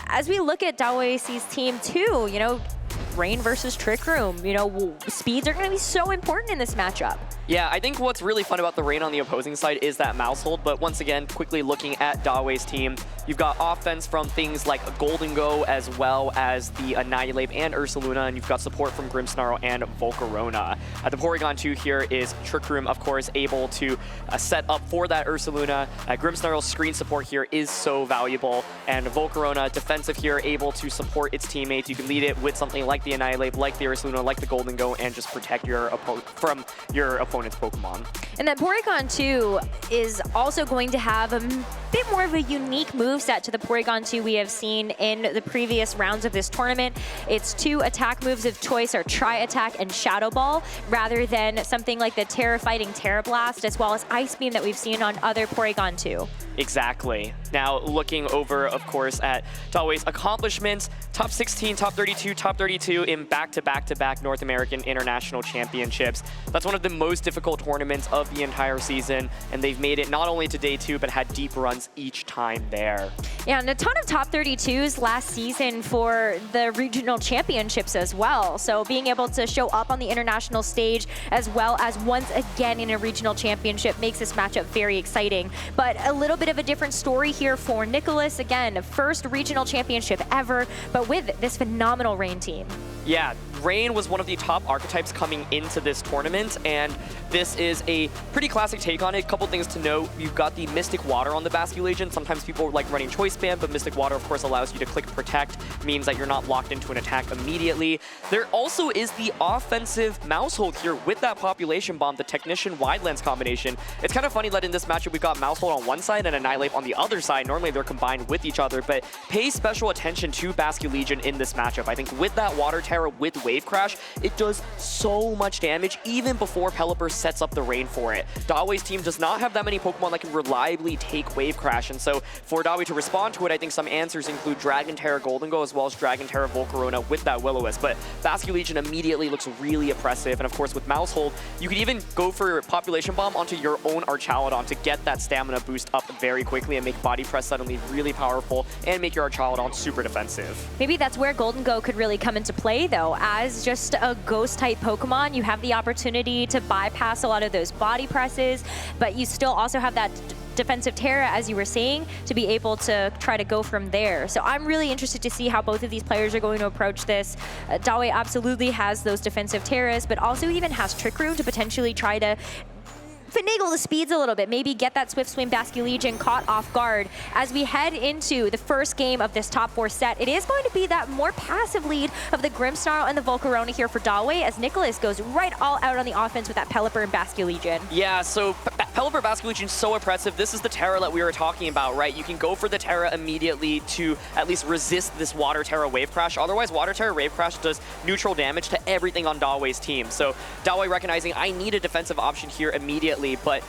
as we look at Dawei's team too, you know, Rain versus Trick Room, you know, speeds are going to be so important in this matchup. Yeah, I think what's really fun about the Rain on the opposing side is that mouse hold, but once again, quickly looking at Dawei's team, you've got offense from things like Golden Go as well as the Annihilate and Ursaluna, and you've got support from Grimmsnarl and Volcarona. The Porygon 2 here is Trick Room, of course, able to set up for that Ursaluna. Grimmsnarl's screen support here is so valuable, and Volcarona, defensive here, able to support its teammates. You can lead it with something like the Annihilate, like the Ursaluna, like the Golden Go, and just protect your from your opponent's Pokemon. And then Porygon 2 is also going to have a bit more of a unique moveset to the Porygon 2 we have seen in the previous rounds of this tournament. Its 2 attack moves of choice are Tri-Attack and Shadow Ball, rather than something like the Terra Fighting Terra Blast, as well as Ice Beam that we've seen on other Porygon 2. Exactly. Now, looking over, of course, at Dawei's accomplishments, top 16, top 32 in back-to-back-to-back North American International Championships. That's one of the most difficult tournaments of the entire season, and they've made it not only to day 2, but had deep runs each time there. Yeah, and a ton of top 32s last season for the regional championships as well. So being able to show up on the international stage as well as once again in a regional championship makes this matchup very exciting. But a little bit of a different story here for Nicholas. Again, first regional championship ever, but with this phenomenal Rain team. Yeah, Rain was one of the top archetypes coming into this tournament, and this is a pretty classic take on it. A couple things to note. You've got the Mystic Water on the Basculegion. Sometimes people like running Choice Band, but Mystic Water, of course, allows you to click Protect, means that you're not locked into an attack immediately. There also is the offensive mouse hold here with that Population Bomb, the Technician Wide Lens combination. It's kind of funny that in this matchup we've got mouse hold on one side and Annihilate on the other side. Normally they're combined with each other, but pay special attention to Basculegion in this matchup. I think with that Water Terra with Wave Crash, it does so much damage even before Pelipper sets up the Rain for it. Dawei's team does not have that many Pokemon that can reliably take Wave Crash, and so for Dawei to respond to it, I think some answers include Dragon Terra Golden Go as well as Dragon Terra Volcarona with that Will-O-Wisp, but Basculegion immediately looks really oppressive, and of course with Mouse Hold, you could even go for Population Bomb onto your own Archaludon to get that stamina boost up very quickly and make Body Press suddenly really powerful and make your Archaludon super defensive. Maybe that's where Golden Go could really come into play though. As just a Ghost-type Pokemon, you have the opportunity to bypass a lot of those body presses, but you still also have that defensive Terra, as you were saying, to be able to try to go from there. So I'm really interested to see how both of these players are going to approach this. Dawei absolutely has those defensive Terras, but also even has Trick Room to potentially try to finagle the speeds a little bit, maybe get that Swift Swim Basculegion caught off guard. As we head into the first game of this top 4 set, it is going to be that more passive lead of the Grimmsnarl and the Volcarona here for Dawei, as Nicholas goes right all out on the offense with that Pelipper and Basculegion. Yeah, so Pelipper Basculegion is so oppressive. This is the Terra that we were talking about, right? You can go for the Terra immediately to at least resist this Water Terra Wave Crash. Otherwise, Water Terra Wave Crash does neutral damage to everything on Dawei's team. So Dawei recognizing I need a defensive option here immediately, but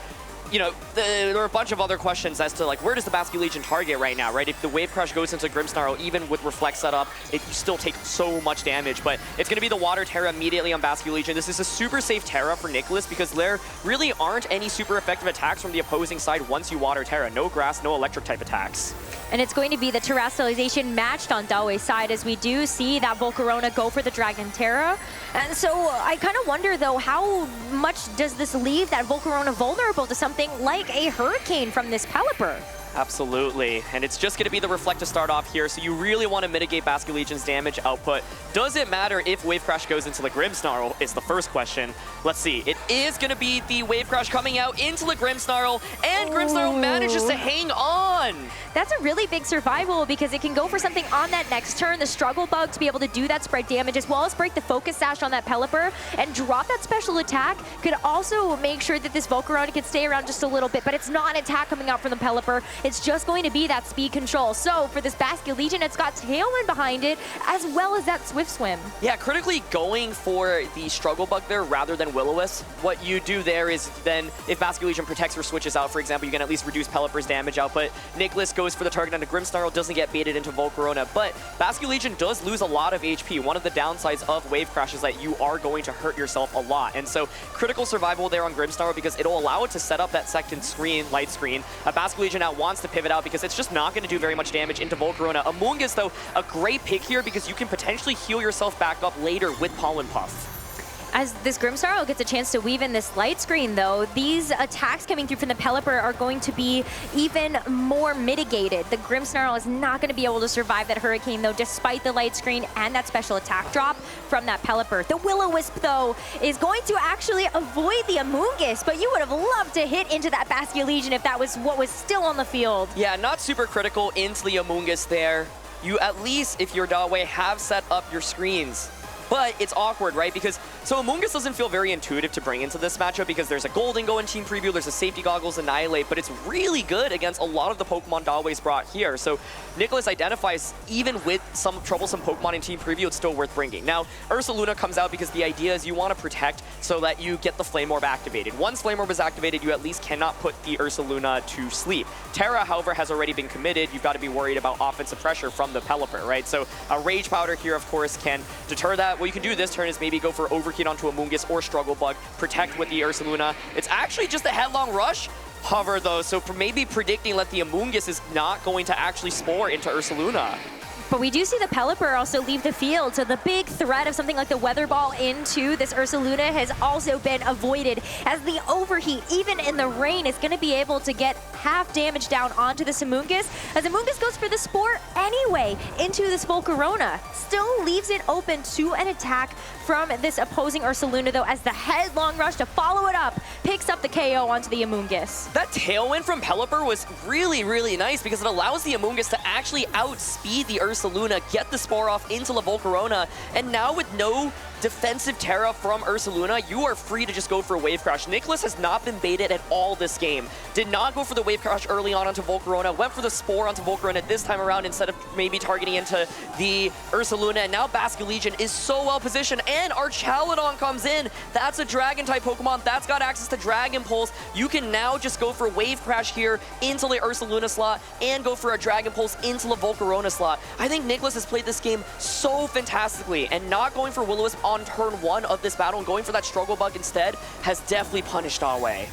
you know, there are a bunch of other questions as to like where does the Basculegion target right now, right? If the Wave Crash goes into Grimmsnarl, even with Reflect setup, you still take so much damage, but it's going to be the Water Terra immediately on Basculegion. This is a super safe Terra for Nicholas because there really aren't any super effective attacks from the opposing side once you Water Terra. No Grass, no Electric type attacks. And it's going to be the Terrestrialization matched on Dawei's side, as we do see that Volcarona go for the Dragon Terra. And so I kind of wonder, though, how much does this leave that Volcarona vulnerable to something like a Hurricane from this Pelipper? Absolutely, and it's just going to be the Reflect to start off here, so you really want to mitigate Basculegion's damage output. Does it matter if Wave Crash goes into the Grimmsnarl is the first question. Let's see, it is going to be the Wave Crash coming out into the Grimmsnarl, and Grimmsnarl manages to hang on! That's a really big survival because it can go for something on that next turn, the Struggle Bug to be able to do that spread damage, as well as break the Focus Sash on that Pelipper, and drop that special attack. Could also make sure that this Volcarona can stay around just a little bit, but it's not an attack coming out from the Pelipper. It's just going to be that speed control. So for this Basculegion, it's got Tailwind behind it, as well as that Swift Swim. Yeah, critically going for the Struggle Bug there rather than Will-O-Wisp. What you do there is then, if Basculegion protects or switches out, for example, you can at least reduce Pelipper's damage output. Nicholas goes for the target on the Grimmsnarl, doesn't get baited into Volcarona, but Basculegion does lose a lot of HP. One of the downsides of Wave Crash is that you are going to hurt yourself a lot. And so critical survival there on Grimmsnarl because it'll allow it to set up that second screen, light screen. Basculegion now wants wants to pivot out because it's just not going to do very much damage into Volcarona. Amoonguss, though, a great pick here because you can potentially heal yourself back up later with Pollen Puff. As this Grimmsnarl gets a chance to weave in this light screen, though, these attacks coming through from the Pelipper are going to be even more mitigated. The Grimmsnarl is not going to be able to survive that Hurricane, though, despite the light screen and that special attack drop from that Pelipper. The Will-O-Wisp, though, is going to actually avoid the Amoonguss, but you would have loved to hit into that Basculegion if that was what was still on the field. Yeah, not super critical into the Amoonguss there. You at least, if you're Dawei, have set up your screens. But it's awkward, right? Because, so Amoonguss doesn't feel very intuitive to bring into this matchup because there's a Golden Go in Team Preview, there's a Safety Goggles Annihilate, but it's really good against a lot of the Pokemon Dawei's brought here. So Nicholas identifies, even with some troublesome Pokemon in Team Preview, it's still worth bringing. Now, Ursaluna comes out because the idea is you want to protect so that you get the Flame Orb activated. Once Flame Orb is activated, you at least cannot put the Ursaluna to sleep. Terra, however, has already been committed. You've got to be worried about offensive pressure from the Pelipper, right? So a Rage Powder here, of course, can deter that. What you can do this turn is maybe go for Overheat onto Amoonguss or Struggle Bug, protect with the Ursaluna. It's actually just a Headlong Rush. Hover, though, so for maybe predicting that the Amoonguss is not going to actually Spore into Ursaluna. But we do see the Pelipper also leave the field, so the big threat of something like the Weather Ball into this Ursaluna has also been avoided, as the Overheat, even in the rain, is going to be able to get half damage down onto the Amoonguss, as Amoonguss goes for the Spore anyway into this Volcarona. Still leaves it open to an attack from this opposing Ursaluna, though, as the Headlong Rush to follow it up picks up the KO onto the Amoonguss. That Tailwind from Pelipper was really, really nice because it allows the Amoonguss to actually outspeed the Ursaluna, get the Spore off into the Volcarona, and now with no defensive Terra from Ursaluna, you are free to just go for a Wave Crash. Nicholas has not been baited at all this game. Did not go for the Wave Crash early on onto Volcarona, went for the Spore onto Volcarona this time around instead of maybe targeting into the Ursaluna, and now Basculegion is so well positioned, and Archaludon comes in. That's a Dragon-type Pokemon. That's got access to Dragon Pulse. You can now just go for Wave Crash here into the Ursaluna slot and go for a Dragon Pulse into the Volcarona slot. I think Nicholas has played this game so fantastically, and not going for Will-O-Wisp on turn 1 of this battle and going for that Struggle Bug instead has definitely punished Dawei.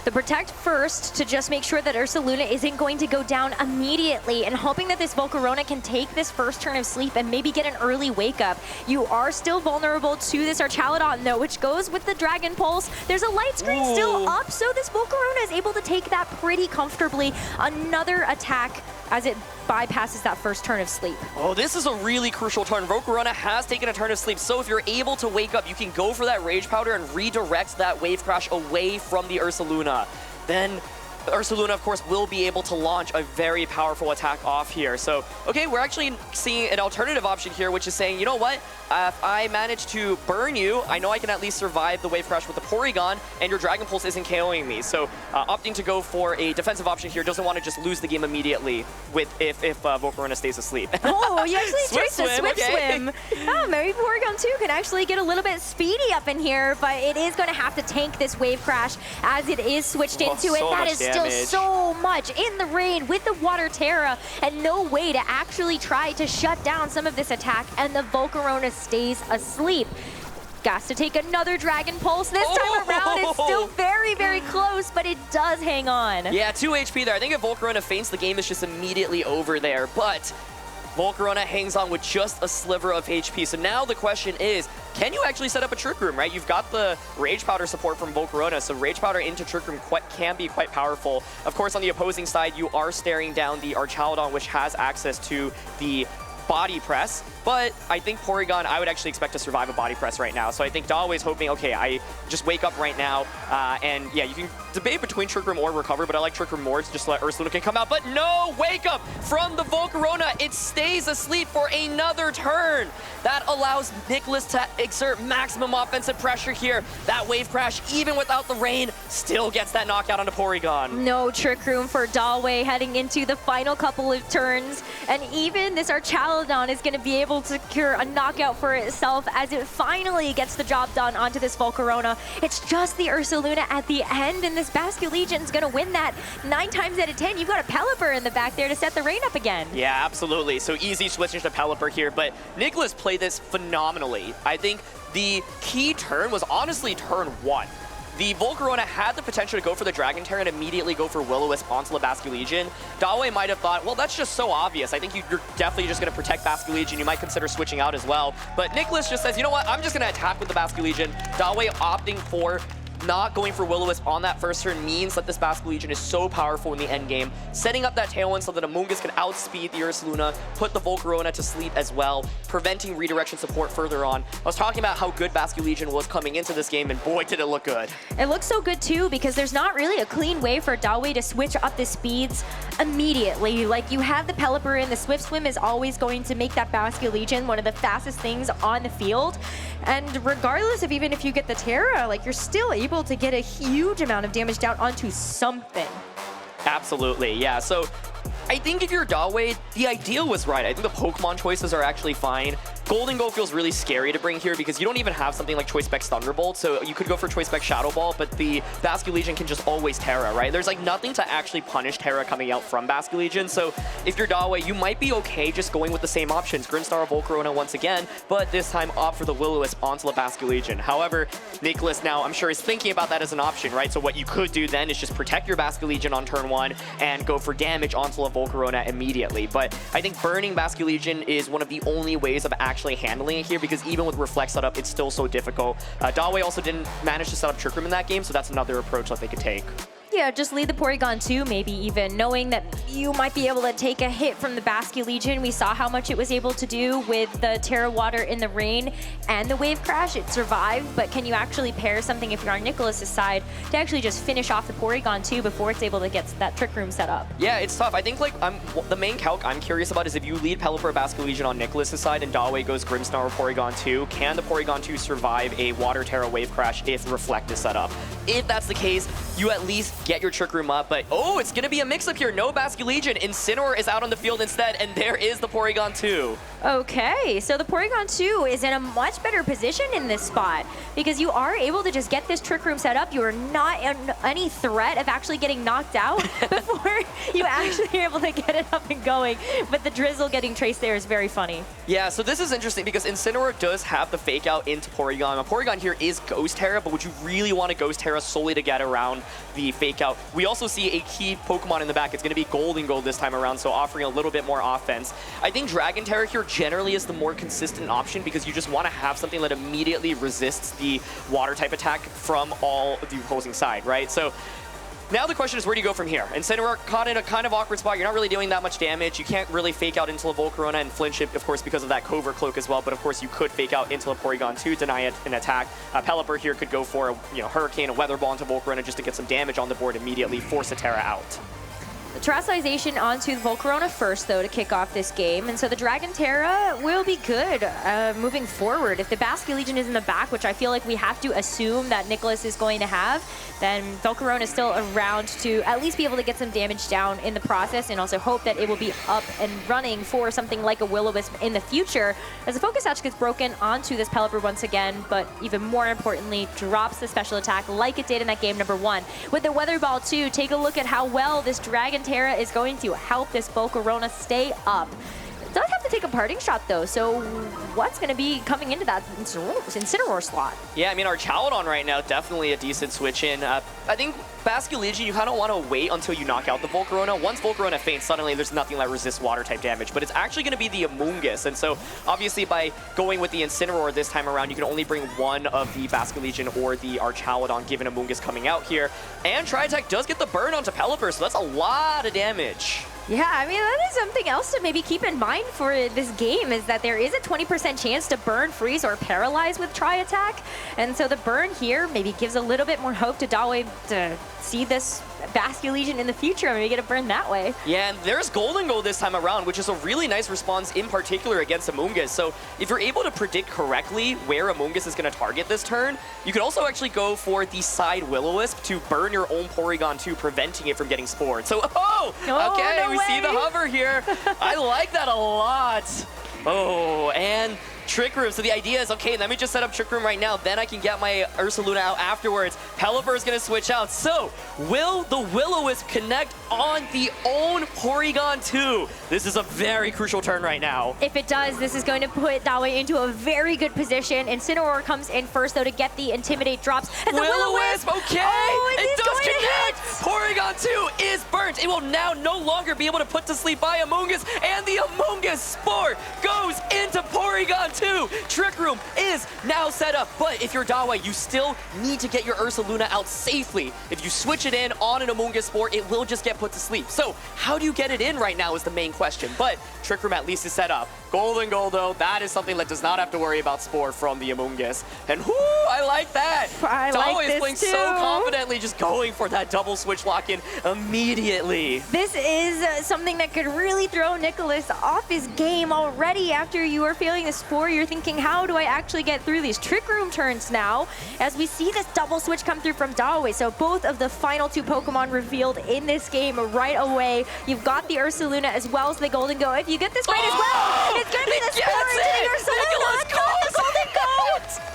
The Protect first to just make sure that Ursaluna isn't going to go down immediately, and hoping that this Volcarona can take this first turn of sleep and maybe get an early wake up. You are still vulnerable to this Archaludon, though, which goes with the Dragon Pulse. There's a light screen still up, so this Volcarona is able to take that pretty comfortably. Another attack as it bypasses that first turn of sleep. Oh, this is a really crucial turn. Volcarona has taken a turn of sleep, so if you're able to wake up, you can go for that Rage Powder and redirect that Wave Crash away from the Ursaluna. Then Ursaluna, of course, will be able to launch a very powerful attack off here. So, okay, we're actually seeing an alternative option here, which is saying, you know what? If I manage to burn you, I know I can at least survive the Wave Crash with the Porygon, and your Dragon Pulse isn't KOing me. So, opting to go for a defensive option here, doesn't want to just lose the game immediately with if Volcarona stays asleep. Oh, you actually tricks the Swift okay. Swim. Oh, maybe Porygon 2 can actually get a little bit speedy up in here, but it is going to have to tank this Wave Crash as it is switched into it. So That much is still damage. so much in the rain with the Water Terra, and no way to actually try to shut down some of this attack, and the Volcarona stays asleep. Got to take another Dragon Pulse this time around. It's still very, very close, but it does hang on. Yeah, 2 HP there. I think if Volcarona faints, the game is just immediately over there, but Volcarona hangs on with just a sliver of HP. So now the question is, can you actually set up a Trick Room, right? You've got the Rage Powder support from Volcarona, so Rage Powder into Trick Room can be quite powerful. Of course, on the opposing side, you are staring down the Archaludon, which has access to the Body Press, but I think Porygon, I would actually expect to survive a Body Press right now. So I think Dawei's hoping, okay, I just wake up right now, and yeah, you can debate between Trick Room or Recover, but I like Trick Room more, just so that Ursaluna can come out. But no, wake up from the Volcarona. It stays asleep for another turn. That allows Nicholas to exert maximum offensive pressure here. That Wave Crash, even without the rain, still gets that knockout onto Porygon. No Trick Room for Dawei heading into the final couple of turns, and even this Archaludon is going to be able to secure a knockout for itself as it finally gets the job done onto this Volcarona. It's just the Ursaluna at the end, and this Basculegion is going to win that 9 times out of 10. You've got a Pelipper in the back there to set the rain up again. Yeah, absolutely. So easy switching to Pelipper here, but Nicholas played this phenomenally. I think the key turn was honestly turn 1. the Volcarona had the potential to go for the Dragon Terror and immediately go for Will-O-Wisp onto the Basculegion. Dawei might have thought, well, that's just so obvious. I think you're definitely just going to protect Basculegion. You might consider switching out as well. But Nicholas just says, you know what, I'm just going to attack with the Basculegion. Dawei opting for not going for Will-O-Wisp on that first turn means that this Basculegion is so powerful in the end game, setting up that Tailwind so that Amoonguss can outspeed the Ursaluna, put the Volcarona to sleep as well, preventing redirection support further on. I was talking about how good Basculegion was coming into this game, and boy, did it look good. It looks so good too, because there's not really a clean way for Dawei to switch up the speeds immediately. Like, you have the Pelipper in, the Swift Swim is always going to make that Basculegion one of the fastest things on the field. And regardless of even if you get the Terra, like, you're still able to get a huge amount of damage down onto something. Absolutely, yeah. So I think if you're Dawei, the idea was right. I think the Pokemon choices are actually fine. Golden Go feels really scary to bring here because you don't even have something like Choice Specs Thunderbolt, so you could go for Choice Specs Shadow Ball, but the Basculegion can just always Terra, right? There's like nothing to actually punish Terra coming out from Basculegion, so if you're Dawei, you might be okay just going with the same options. Grimmsnar or Volcarona once again, but this time opt for the Will-O-Wisp onto the Basculegion. However, Nicholas now, I'm sure, is thinking about that as an option, right? So what you could do then is just protect your Basculegion on turn 1 and go for damage onto a Volcarona immediately. But I think burning Basculegion is one of the only ways of actually handling it here, because even with Reflect setup, it's still so difficult. Dawei also didn't manage to set up Trick Room in that game, so that's another approach that they could take. Yeah, just lead the Porygon 2, maybe even, knowing that you might be able to take a hit from the Basculegion. We saw how much it was able to do with the Terra Water in the rain and the Wave Crash. It survived, but can you actually pair something, if you're on Nicholas's side, to actually just finish off the Porygon 2 before it's able to get that Trick Room set up? Yeah, it's tough. I think like the main calc I'm curious about is if you lead Pelipper or Basculegion on Nicholas's side and Dawei goes Grimmsnar or Porygon 2, can the Porygon 2 survive a Water Terra Wave Crash if Reflect is set up? If that's the case, you at least get your Trick Room up, but oh, it's gonna be a mix-up here. No Basculegion. Incineroar is out on the field instead, and there is the Porygon 2. Okay, so the Porygon 2 is in a much better position in this spot because you are able to just get this Trick Room set up. You are not in any threat of actually getting knocked out before you actually are able to get it up and going, but the Drizzle getting traced there is very funny. Yeah, so this is interesting because Incineroar does have the fake out into Porygon. A Porygon here is Ghost Terra, but would you really want to Ghost Terra solely to get around the fake out? We also see a key Pokemon in the back. It's going to be Golden Gold this time around, so offering a little bit more offense. I think Dragon Terra here generally is the more consistent option because you just want to have something that immediately resists the water type attack from all the opposing side, right? So now the question is, where do you go from here? Incineroar caught in a kind of awkward spot. You're not really doing that much damage. You can't really fake out into a Volcarona and flinch it, of course, because of that Covert Cloak as well. But of course, you could fake out into a Porygon 2, deny it an attack. Pelipper here could go for a Hurricane, a Weather Ball into Volcarona just to get some damage on the board immediately, force a Terra out. The Terastallization onto the Volcarona first, though, to kick off this game. And so the Dragon Terra will be good moving forward. If the Basculegion is in the back, which I feel like we have to assume that Nicholas is going to have, then Volcarona is still around to at least be able to get some damage down in the process, and also hope that it will be up and running for something like a Will-O-Wisp in the future. As the Focus Sash gets broken onto this Pelipper once again, but even more importantly, drops the special attack like it did in that game number 1. With the Weather Ball too, take a look at how well this Dragon Terra is going to help this Volcarona stay up. It does have to take a parting shot though, so what's going to be coming into that Incineroar slot? Yeah, I mean, our Chowdon right now, definitely a decent switch in. I think Basculegion, you kind of want to wait until you knock out the Volcarona. Once Volcarona faints, suddenly there's nothing that resists water type damage, but it's actually going to be the Amoonguss. And so obviously by going with the Incineroar this time around, you can only bring one of the Basculegion or the Archaludon given Amoonguss coming out here. And Tri-Attack does get the burn onto Pelipper, so that's a lot of damage. Yeah, I mean, that is something else to maybe keep in mind for this game, is that there is a 20% chance to burn, freeze, or paralyze with Tri-Attack. And so the burn here maybe gives a little bit more hope to Dawei to see this Basculegion in the future and maybe get a burn that way. Yeah, and there's Golden Gold this time around, which is a really nice response in particular against Amoonguss. So if you're able to predict correctly where Amoonguss is going to target this turn, you could also actually go for the side Will-O-Wisp to burn your own Porygon 2, preventing it from getting spored. So, okay, no we way. see the hover here. I like that a lot. Oh, and Trick Room. So the idea is, okay, let me just set up Trick Room right now, then I can get my Ursaluna out afterwards. Pelipper is going to switch out. So, will the Will-O-Wisp connect on the own Porygon 2? This is a very crucial turn right now. If it does, this is going to put Dawei into a very good position. Incineroar comes in first, though, to get the Intimidate drops. And the Will-O-Wisp, okay! Oh, it does connect! Porygon 2 is burnt. It will now no longer be able to put to sleep by Amoonguss, and the Amoonguss Spore goes into Porygon 2. Trick Room is now set up, but if you're Dawei, you still need to get your Ursaluna out safely. If you switch it in on an Amoonguss Spore, it will just get put to sleep. So how do you get it in right now is the main question, but Trick Room at least is set up. Golden Goal, though, that is something that does not have to worry about Spore from the Amoonguss. And whoo, I like that. Dawei is playing so confidently, just going for that double switch lock-in immediately. This is something that could really throw Nicholas off his game already. After you are feeling the Spore, you're thinking, how do I actually get through these Trick Room turns now? As we see this double switch come through from Dawei. So both of the final 2 Pokemon revealed in this game right away. You've got the Ursaluna as well as the Golden Go. If you get this right as well, it's going to be the Spore into the Ursaluna, not the Golden Goat!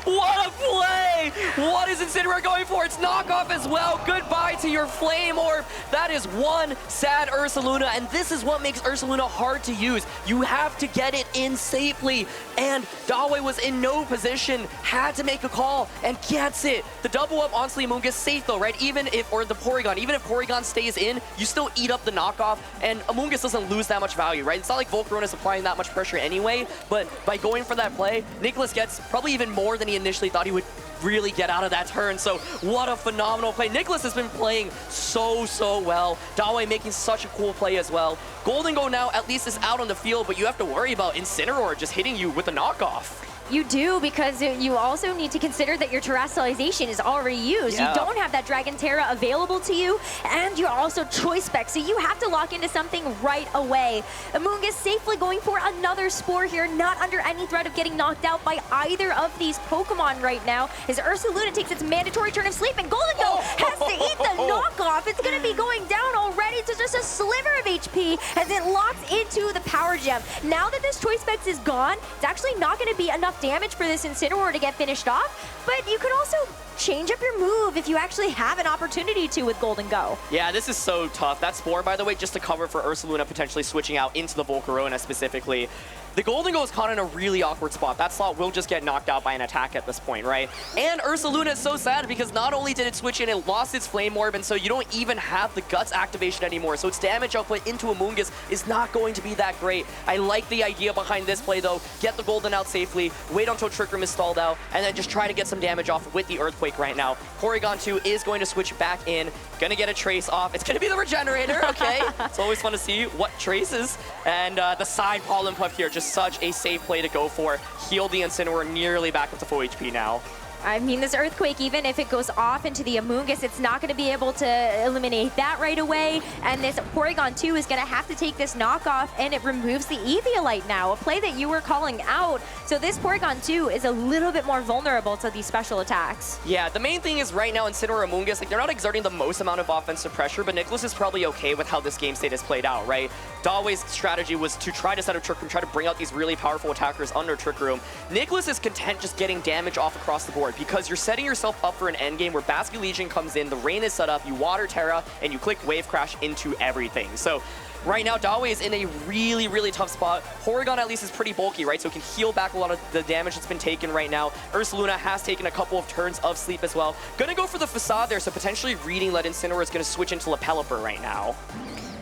What a play! What is Incineroar going for? It's knockoff as well. Goodbye to your Flame Orb. That is one sad Ursaluna, and this is what makes Ursaluna hard to use. You have to get it in safely, and Dawei was in no position, had to make a call, and gets it. The double up on Amoonguss safe though, right? Even if Porygon stays in, you still eat up the knockoff, and Amoonguss doesn't lose that much value, right? It's not like Volcarona is applying that much pressure anyway, but by going for that play, Nicholas gets probably even more than he initially thought he would really get out of that turn. So what a phenomenal play. Nicholas has been playing so well. Dawei making such a cool play as well. Golden Go now at least is out on the field, but you have to worry about Incineroar just hitting you with a knockoff. You do, because you also need to consider that your terrestrialization is already used. Yeah. You don't have that Dragon Terra available to you, and you're also Choice Spec, so you have to lock into something right away. Amoonguss safely going for another Spore here, not under any threat of getting knocked out by either of these Pokemon right now, as Ursaluna takes its mandatory turn of sleep, and Golden Go has to eat the knockoff. It's going to be going down already to just a sliver of HP as it locks into the Power Gem. Now that this Choice Specs is gone, it's actually not going to be enough damage for this Incineroar to get finished off, but you could also change up your move if you actually have an opportunity to with Golden Go. Yeah, this is so tough. That Spore, by the way, just to cover for Ursaluna potentially switching out into the Volcarona specifically. The Golden Go is caught in a really awkward spot. That slot will just get knocked out by an attack at this point, right? And Ursaluna is so sad because not only did it switch in, it lost its Flame Orb, and so you don't even have the Guts activation anymore. So its damage output into Amoonguss is not going to be that great. I like the idea behind this play, though. Get the Golden out safely, wait until Trick Room is stalled out, and then just try to get some damage off with the Earthquake right now. Porygon 2 is going to switch back in, gonna get a Trace off. It's gonna be the Regenerator, okay? It's always fun to see what traces. And the side Pollen Puff here, just such a safe play to go for. Heal the Incineroar nearly back up to full HP now. I mean, this Earthquake, even if it goes off into the Amoonguss, it's not going to be able to eliminate that right away. And this Porygon 2 is going to have to take this knockoff, and it removes the Eviolite now, a play that you were calling out. So this Porygon 2 is a little bit more vulnerable to these special attacks. Yeah, the main thing is right now Incineroar, Amoonguss, like they're not exerting the most amount of offensive pressure, but Nicholas is probably okay with how this game state has played out, right? Dawei's strategy was to try to set up Trick Room, try to bring out these really powerful attackers under Trick Room. Nicholas is content just getting damage off across the board, because you're setting yourself up for an endgame where Basculegion comes in, the rain is set up, you water Terra, and you click Wave Crash into everything. So right now, Dawei is in a really tough spot. Porygon at least is pretty bulky, right? So it can heal back a lot of the damage that's been taken right now. Ursaluna has taken a couple of turns of sleep as well. Gonna go for the Facade there, so potentially reading that Incineroar is gonna switch into Pelipper right now.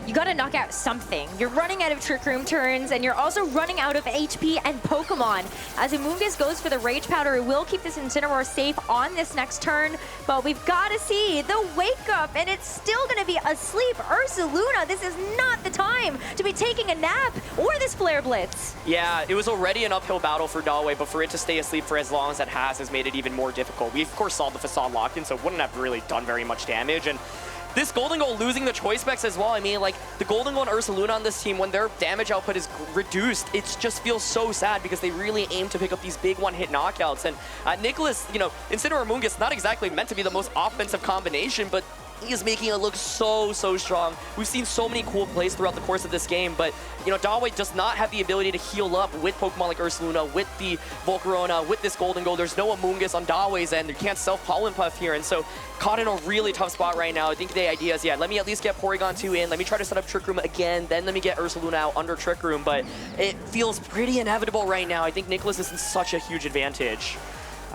You gotta knock out something. You're running out of Trick Room turns, and you're also running out of HP and Pokemon. As Amoonguss goes for the Rage Powder, it will keep this Incineroar safe on this next turn, but we've gotta see the Wake Up, and it's still gonna be asleep. Ursaluna, this is not the time to be taking a nap or this Flare Blitz. Yeah, it was already an uphill battle for Dawei, but for it to stay asleep for as long as it has made it even more difficult. We, of course, saw the Facade locked in, so it wouldn't have really done very much damage, and this Golden Goal losing the Choice Specs as well. I mean, like, the Golden Goal and Ursaluna on this team, when their damage output is reduced, it just feels so sad because they really aim to pick up these big one-hit knockouts. And Nicholas, you know, Incineroar Amoonguss, not exactly meant to be the most offensive combination, but he is making it look so strong. We've seen so many cool plays throughout the course of this game, but you know, Dawei does not have the ability to heal up with Pokemon like Ursaluna, with the Volcarona, with this Golden Goal. There's no Amoonguss on Dawei's end. You can't self-Pollen Puff here, and so caught in a really tough spot right now. I think the idea is, yeah, let me at least get Porygon 2 in, let me try to set up Trick Room again, then let me get Ursaluna out under Trick Room, but it feels pretty inevitable right now. I think Nicholas is in such a huge advantage.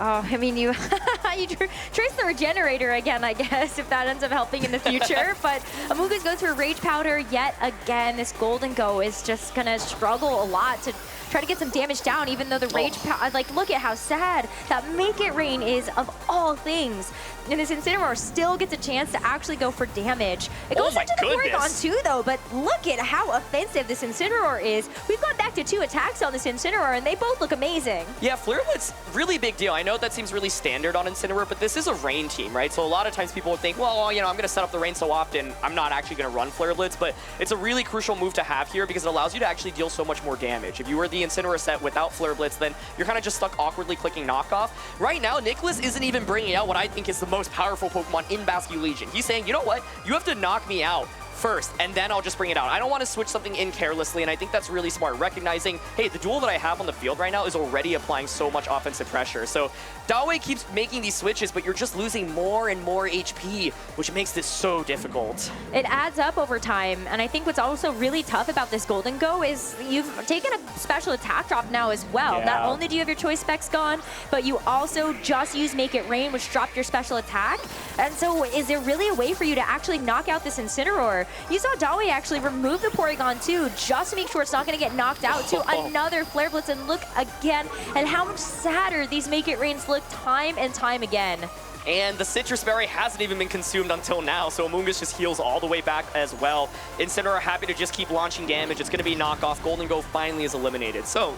Oh, I mean, you trace the Regenerator again, I guess, if that ends up helping in the future. But Amoonguss goes for Rage Powder yet again. This Golden Go is just going to struggle a lot to try to get some damage down, even though the Rage Powder, like, look at how sad that Make It Rain is of all things. And this Incineroar still gets a chance to actually go for damage. It goes into the Porygon too, though, but look at how offensive this Incineroar is. We've gone back to 2 attacks on this Incineroar, and they both look amazing. Yeah, Flare Blitz, really big deal. I know that seems really standard on Incineroar, but this is a Rain team, right? So a lot of times people would think, well, you know, I'm going to set up the Rain so often, I'm not actually going to run Flare Blitz, but it's a really crucial move to have here because it allows you to actually deal so much more damage. If you were the Incineroar set without Flare Blitz, then you're kind of just stuck awkwardly clicking knockoff. Right now, Nicholas isn't even bringing out what I think is the most powerful Pokemon in Basculegion. He's saying, you know what? You have to knock me out first, and then I'll just bring it out. I don't want to switch something in carelessly, and I think that's really smart, recognizing, hey, the duel that I have on the field right now is already applying so much offensive pressure. So Dawei keeps making these switches, but you're just losing more and more HP, which makes this so difficult. It adds up over time, and I think what's also really tough about this Golden Go is you've taken a special attack drop now as well. Yeah. Not only do you have your choice specs gone, but you also just use Make It Rain, which dropped your special attack. And so is there really a way for you to actually knock out this Incineroar? You saw Dawei actually remove the Porygon too, just to make sure it's not going to get knocked out to another Flare Blitz. And look again at how much sadder these Make It Rains look time and time again. And the Citrus Berry hasn't even been consumed until now, so Amoonguss just heals all the way back as well. Incineroar happy to just keep launching damage. It's going to be knockoff. Golden Go finally is eliminated. So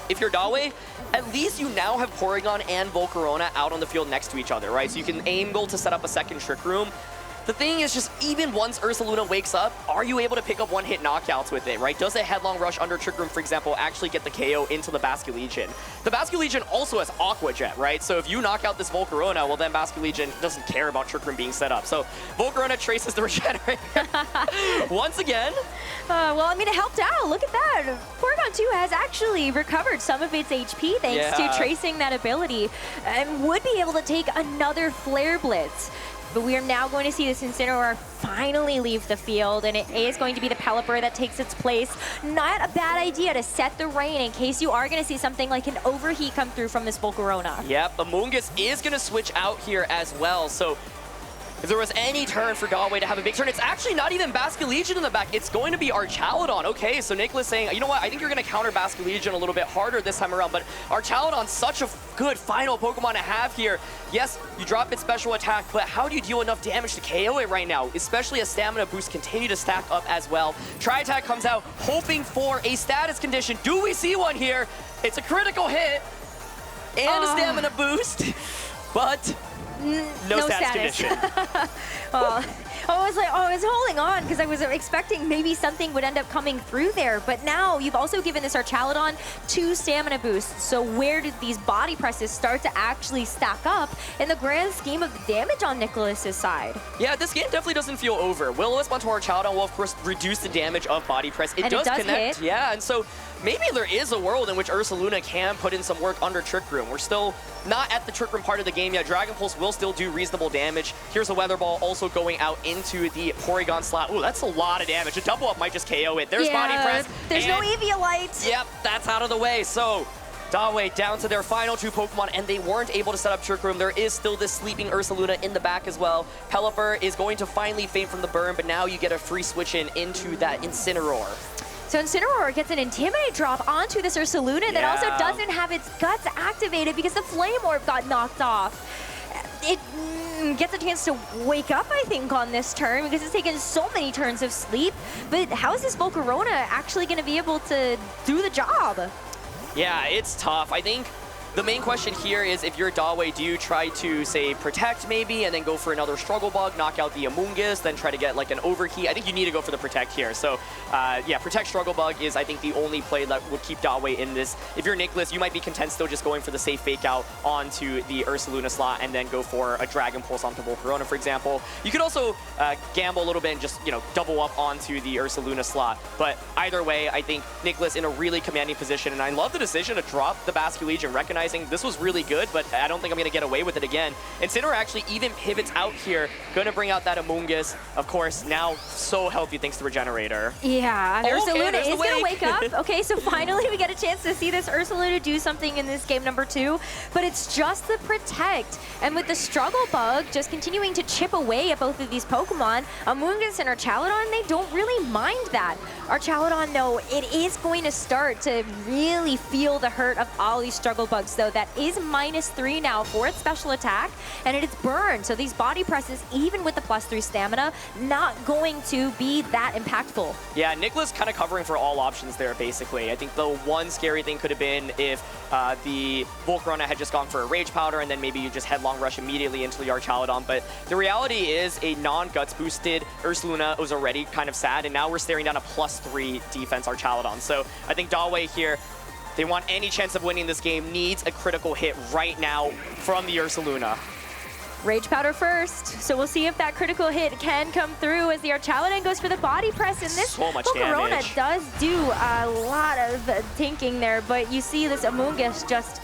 if you're Dawei, at least you now have Porygon and Volcarona out on the field next to each other, right? So you can aim goal to set up a second Trick Room. The thing is just, even once Ursaluna wakes up, are you able to pick up one-hit knockouts with it, right? Does a Headlong Rush under Trick Room, for example, actually get the KO into the Basculegion? The Basculegion also has Aqua Jet, right? So if you knock out this Volcarona, well then Basculegion doesn't care about Trick Room being set up. So Volcarona traces the Regenerator once again. Well, I mean, it helped out. Look at that. Porygon 2 has actually recovered some of its HP thanks to tracing that ability and would be able to take another Flare Blitz. But we are now going to see this Incineroar finally leave the field, and it is going to be the Pelipper that takes its place. Not a bad idea to set the rain in case you are going to see something like an overheat come through from this Volcarona. Yep, Amoonguss is going to switch out here as well, so if there was any turn for Dawei to have a big turn, it's actually not even Basculegion in the back. It's going to be Archaludon. Okay, so Nicholas saying, you know what, I think you're going to counter Basculegion a little bit harder this time around, but Archaludon's such a good final Pokemon to have here. Yes, you drop its special attack, but how do you deal enough damage to KO it right now? Especially as stamina boosts continue to stack up as well. Tri-Attack comes out, hoping for a status condition. Do we see one here? It's a critical hit and a stamina boost, but no status condition. I was holding on because I was expecting maybe something would end up coming through there, but now you've also given this Archaludon 2 stamina boosts. So where did these body presses start to actually stack up in the grand scheme of the damage on Nicholas's side? Yeah, this game definitely doesn't feel over. Will-O-Wisp onto Archaludon will of course reduce the damage of body press. It does connect. Hit. Yeah, and so maybe there is a world in which Ursaluna can put in some work under Trick Room. We're still not at the Trick Room part of the game yet. Dragon Pulse will still do reasonable damage. Here's a Weather Ball also going out into the Porygon slot. Ooh, that's a lot of damage. A double up might just KO it. There's body press. There's no Eviolite. Yep, that's out of the way. So Dawei down to their final 2 Pokemon, and they weren't able to set up Trick Room. There is still this sleeping Ursaluna in the back as well. Pelipper is going to finally faint from the burn, but now you get a free switch into that Incineroar. So Incineroar gets an Intimidate drop onto this Ursaluna that also doesn't have its guts activated because the Flame Orb got knocked off. It gets a chance to wake up, I think, on this turn because it's taken so many turns of sleep. But how is this Volcarona actually going to be able to do the job? Yeah, it's tough. I think the main question here is, if you're Dawei, do you try to, say, protect maybe, and then go for another struggle bug, knock out the Amoonguss, then try to get like an overheat? I think you need to go for the protect here. So yeah, protect struggle bug is, I think, the only play that would keep Dawei in this. If you're Nicholas, you might be content still just going for the safe fake out onto the Ursaluna slot and then go for a Dragon Pulse onto Volcarona, for example. You could also gamble a little bit and just, you know, double up onto the Ursaluna slot. But either way, I think Nicholas in a really commanding position, and I love the decision to drop the Basculegion, recognizing this was really good, but I don't think I'm going to get away with it again. And Incineroar actually even pivots out here, going to bring out that Amoonguss. Of course, now so healthy thanks to Regenerator. Yeah, and Ursaluna is going to wake. wake up. Okay, so finally we get a chance to see this Ursaluna do something in this game number 2, but it's just the protect. And with the struggle bug just continuing to chip away at both of these Pokemon, Amoonguss and Archaludon, they don't really mind that. Archaludon, no, it is going to start to really feel the hurt of all these struggle bugs, though. That is -3 now for its special attack, and it is burned. So these body presses, even with the +3 stamina, not going to be that impactful. Yeah, Nicholas kind of covering for all options there, basically. I think the one scary thing could have been if the Volcarona had just gone for a Rage Powder, and then maybe you just headlong rush immediately into the Archaludon. But the reality is a non-Guts boosted Ursaluna was already kind of sad, and now we're staring down a +3 defense Archaludon. So I think Dawei here, they want any chance of winning this game, needs a critical hit right now from the Ursaluna. Rage Powder first, so we'll see if that critical hit can come through as the Archaludon goes for the body press, and this so much Volcarona damage does do a lot of tanking there, but you see this Amoonguss just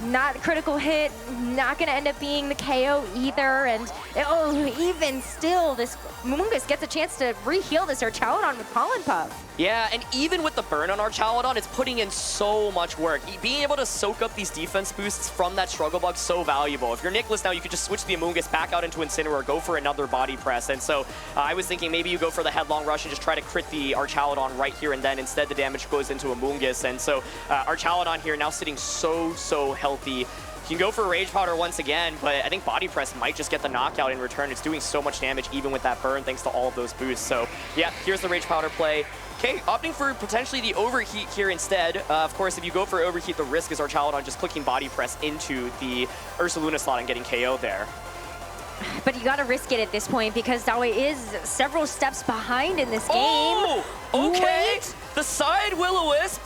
not a critical hit, not going to end up being the KO either, and oh, even still, this Amoonguss gets a chance to re-heal this Archaludon with Pollen Puff. Yeah, and even with the burn on Archaludon, it's putting in so much work. Being able to soak up these defense boosts from that struggle bug, so valuable. If you're Nicholas now, you could just switch the Amoonguss back out into Incineroar, go for another body press. And so I was thinking maybe you go for the headlong rush and just try to crit the Archaludon right here and then. Instead, the damage goes into Amoonguss. And so Archaludon here now sitting so healthy. You can go for Rage Powder once again, but I think Body Press might just get the knockout in return. It's doing so much damage even with that burn thanks to all of those boosts. So yeah, here's the Rage Powder play. Okay, opting for potentially the Overheat here instead. Of course, if you go for Overheat, the risk is Archaludon just clicking Body Press into the Ursaluna slot and getting KO there. But you gotta risk it at this point because Dawei is several steps behind in this game. Oh, okay. Wait. The side Will-O-Wisp.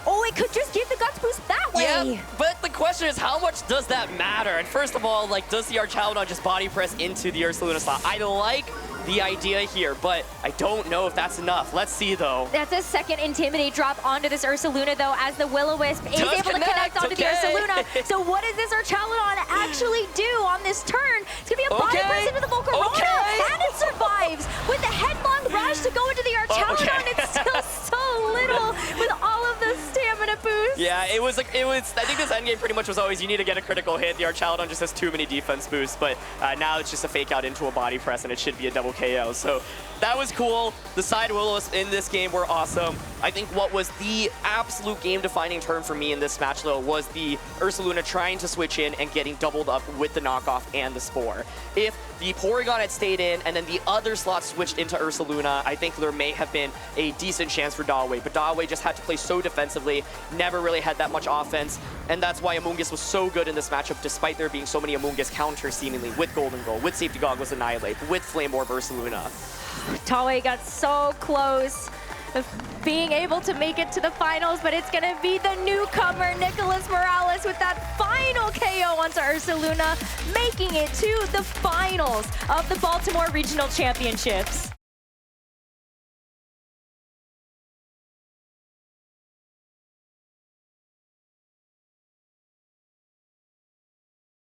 Oh, it could just give the Guts boost that way. Yeah, but the question is, how much does that matter? And first of all, like, does the Archaludon just body press into the Ursaluna slot? I like the idea here, but I don't know if that's enough. Let's see, though. That's a second Intimidate drop onto this Ursaluna, though, as the Will-O-Wisp is able to connect onto the Ursaluna. So what does this Archaludon actually do on this turn? It's going to be a body press into the Volcarona, and it survives with the headlong rush to go into the Archaludon. It's still so little with all of the stamina boosts. Yeah, it was, I think this endgame pretty much was always you need to get a critical hit. The Archaludon just has too many defense boosts, but now it's just a fake out into a body press, and it should be a double KO. So that was cool. The side Will-O-Wisp in this game were awesome. I think what was the absolute game-defining turn for me in this match, though, was the Ursaluna trying to switch in and getting doubled up with the knockoff and the Spore. If the Porygon had stayed in and then the other slot switched into Ursaluna, I think there may have been a decent chance for Dawei, but Dawei just had to play so defensively, never really had that much offense, and that's why Amoonguss was so good in this matchup, despite there being so many Amoonguss counters seemingly, with Golden Goal, with Safety Goggles Annihilate, with Flame Orb Ursaluna. Dawei got so close of being able to make it to the finals, but it's gonna be the newcomer, Nicholas Morales, with that final KO onto Ursaluna, making it to the finals of the Baltimore Regional Championships.